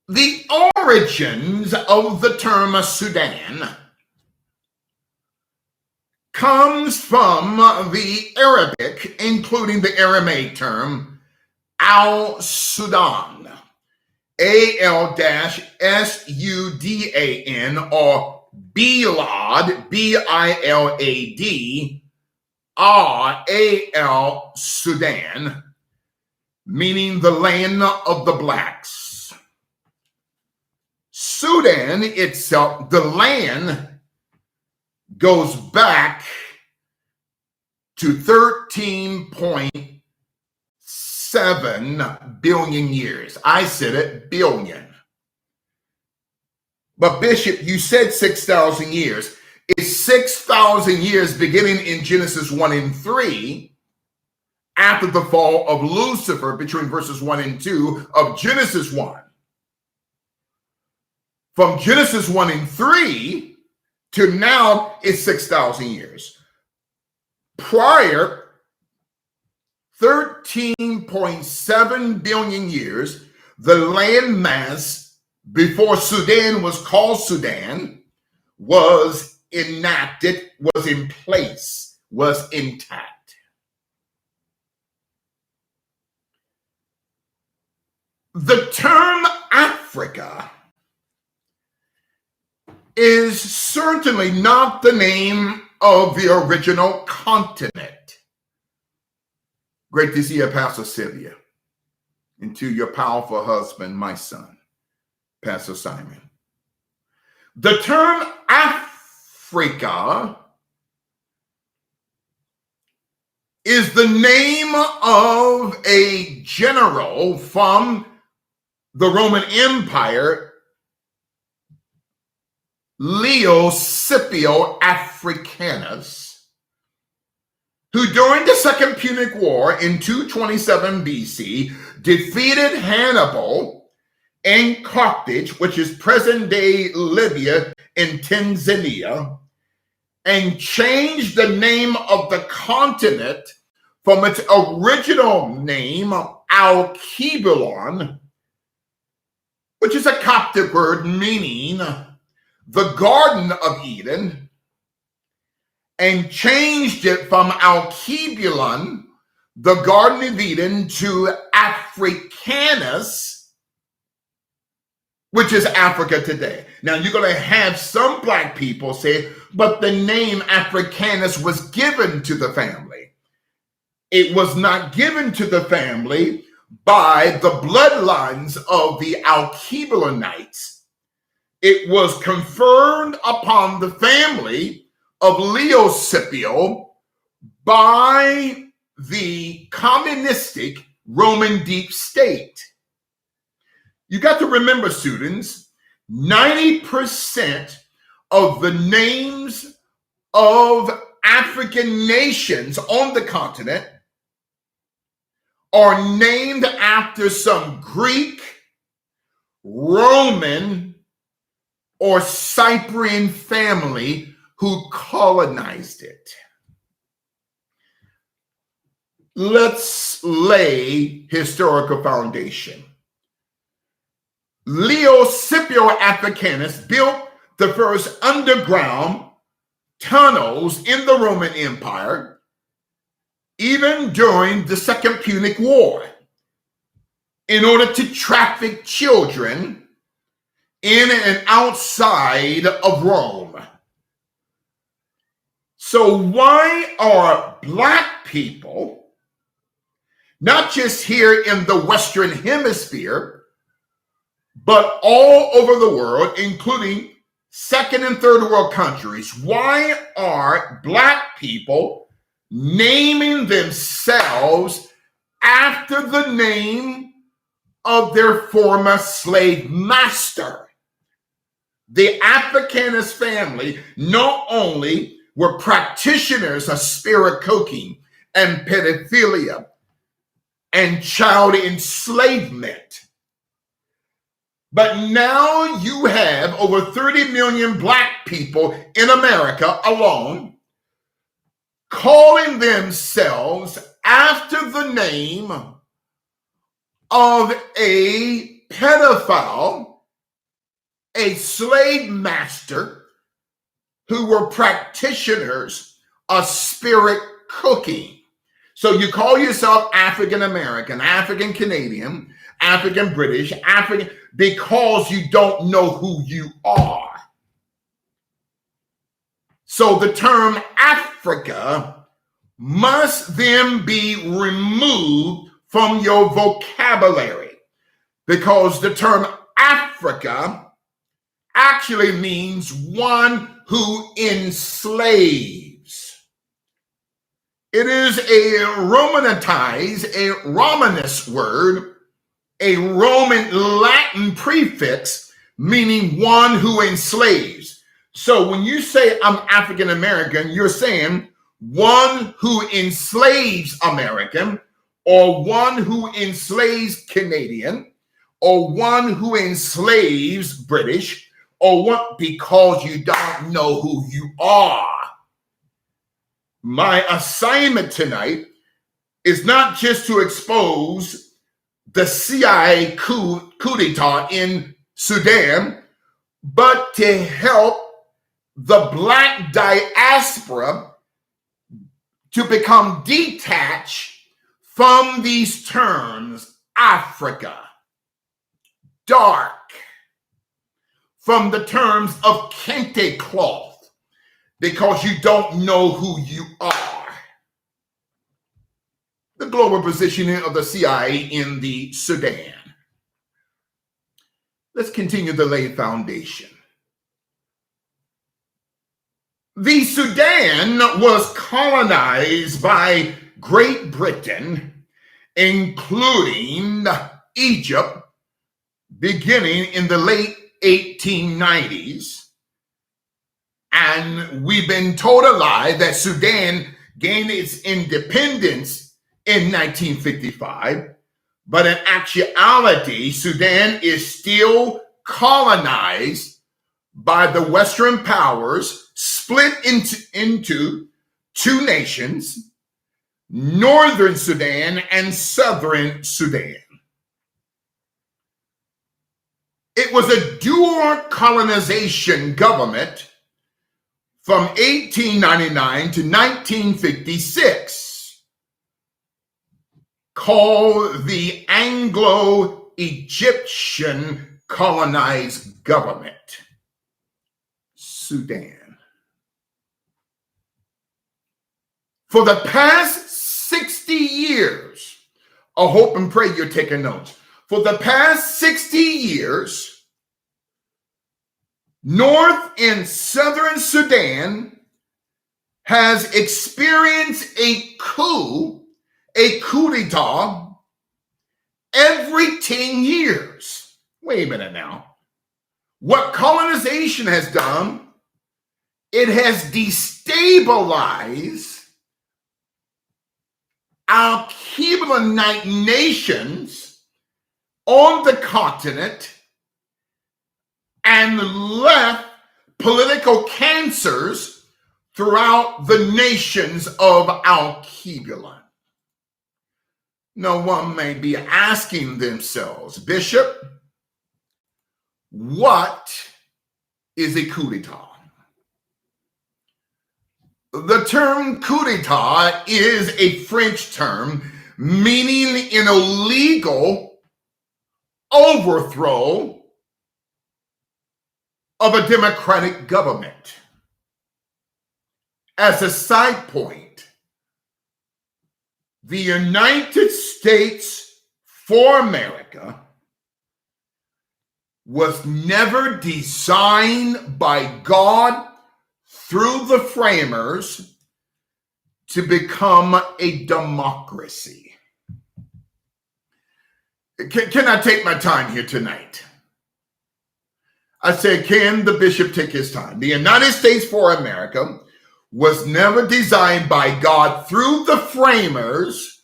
The origins of the term Sudan comes from the Arabic, including the Aramaic term Al-Sudan, Al-Sudan, or Bilad, Bilad, Ral, Sudan, meaning the land of the blacks. Sudan itself, the land, goes back to 13.7 billion years. I said it, billion. But Bishop, you said 6,000 years. It's 6,000 years beginning in Genesis 1 and 3, after the fall of Lucifer, between verses 1 and 2 of Genesis 1. From Genesis 1 and 3 to now is 6,000 years. Prior, 13.7 billion years, the landmass before Sudan was called Sudan was enacted, was in place, was intact. The term Africa is certainly not the name of the original continent. Great to see you, Pastor Sylvia, and to your powerful husband, my son, Pastor Simon. The term Africa is the name of a general from the Roman Empire, Leo Scipio Africanus, who during the Second Punic War in 227 BC defeated Hannibal in Carthage, which is present-day Libya and Tanzania, and changed the name of the continent from its original name, Alkebulah, which is a Coptic word meaning the Garden of Eden, and changed it from Alkebulah, the Garden of Eden, to Africanus, which is Africa today. Now, you're going to have some black people say, but the name Africanus was given to the family. It was not given to the family by the bloodlines of the Alkebulanites. It was conferred upon the family of Leo Scipio by the communistic Roman deep state. You got to remember, students, 90% of the names of African nations on the continent are named after some Greek, Roman, or Cyprian family who colonized it. Let's lay historical foundation. Leo Scipio Africanus built the first underground tunnels in the Roman Empire, even during the Second Punic War, in order to traffic children in and outside of Rome. So why are black people, not just here in the Western Hemisphere, but all over the world, including second and third world countries, why are black people naming themselves after the name of their former slave master? The Africanus family not only were practitioners of spirit coaking and pedophilia and child enslavement, but now you have over 30 million black people in America alone calling themselves after the name of a pedophile a slave master who were practitioners of spirit cooking. So you call yourself African American, African Canadian, African British, African, because you don't know who you are. So the term Africa must then be removed from your vocabulary, because the term Africa actually means one who enslaves. It is a Romanist word, a Roman Latin prefix meaning one who enslaves. So when you say I'm African American, you're saying one who enslaves American, or one who enslaves Canadian, or one who enslaves British, or what, because you don't know who you are. My assignment tonight is not just to expose the CIA coup d'etat in Sudan, but to help the Black diaspora to become detached from these terms: Africa, dark, from the terms of kente cloth, because you don't know who you are. The global positioning of the CIA in the Sudan. Let's continue to lay foundation. The Sudan was colonized by Great Britain, including Egypt, beginning in the late 1890s. And we've been told a lie that Sudan gained its independence in 1955. But in actuality, Sudan is still colonized by the Western powers, split into two nations, Northern Sudan and Southern Sudan. It was a dual colonization government from 1899 to 1956, called the Anglo-Egyptian colonized government, Sudan. For the past 60 years, I hope and pray you're taking notes. For the past 60 years, North and Southern Sudan has experienced a coup d'etat, every 10 years. Wait a minute now. What colonization has done, it has destabilized Alkebulah nations on the continent and left political cancers throughout the nations of Alkebulah. No one may be asking themselves, Bishop, what is a coup d'etat? The term coup d'etat is a French term meaning an illegal overthrow of a democratic government. As a side point, the United States for America was never designed by God through the framers to become a democracy. Can I take my time here tonight? I said, can the bishop take his time? The United States for America was never designed by God through the framers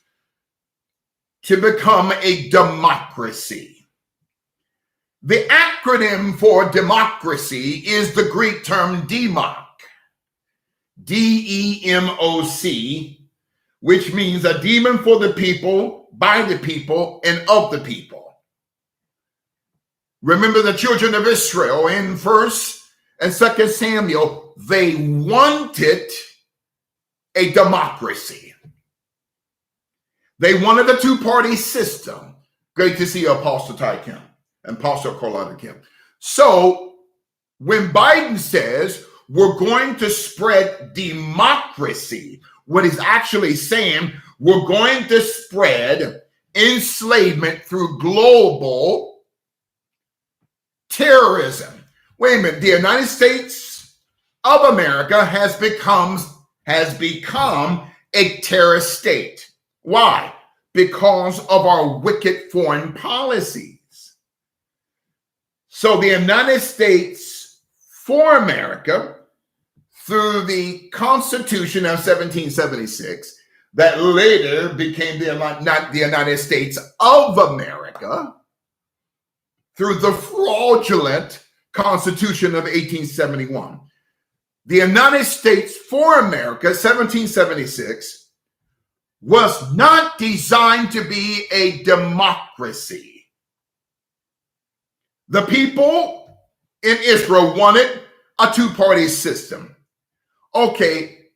to become a democracy. The acronym for democracy is the Greek term democ, D-E-M-O-C, which means a demon for the people, by the people, and of the people. Remember the children of Israel in 1st and 2nd Samuel, they wanted a democracy. They wanted a two-party system. Great to see you, Apostle Ty Kim and Apostle Carlotta Kim. So when Biden says we're going to spread democracy, what he's actually saying, we're going to spread enslavement through global terrorism. Wait a minute, the United States of America has become a terrorist state. Why? Because of our wicked foreign policies. So the United States for America, through the Constitution of 1776, that later became not the United States of America, through the fraudulent Constitution of 1871. The United States for America, 1776, was not designed to be a democracy. The people in Israel wanted a two-party system. Okay,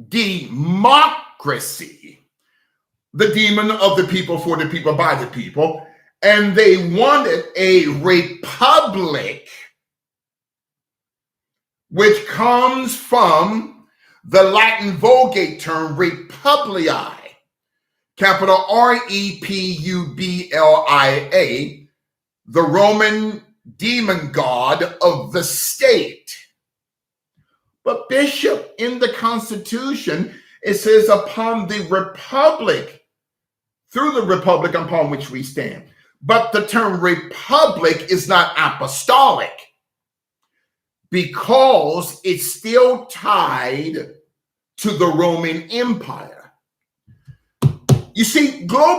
democracy, the demon of the people, for the people, by the people, and they wanted a republic, which comes from the Latin Vulgate term republia, capital R-E-P-U-B-L-I-A, the Roman demon god of the state. But Bishop, in the Constitution, it says upon the republic, through the republic upon which we stand. But the term republic is not apostolic because it's still tied to the Roman Empire. You see, global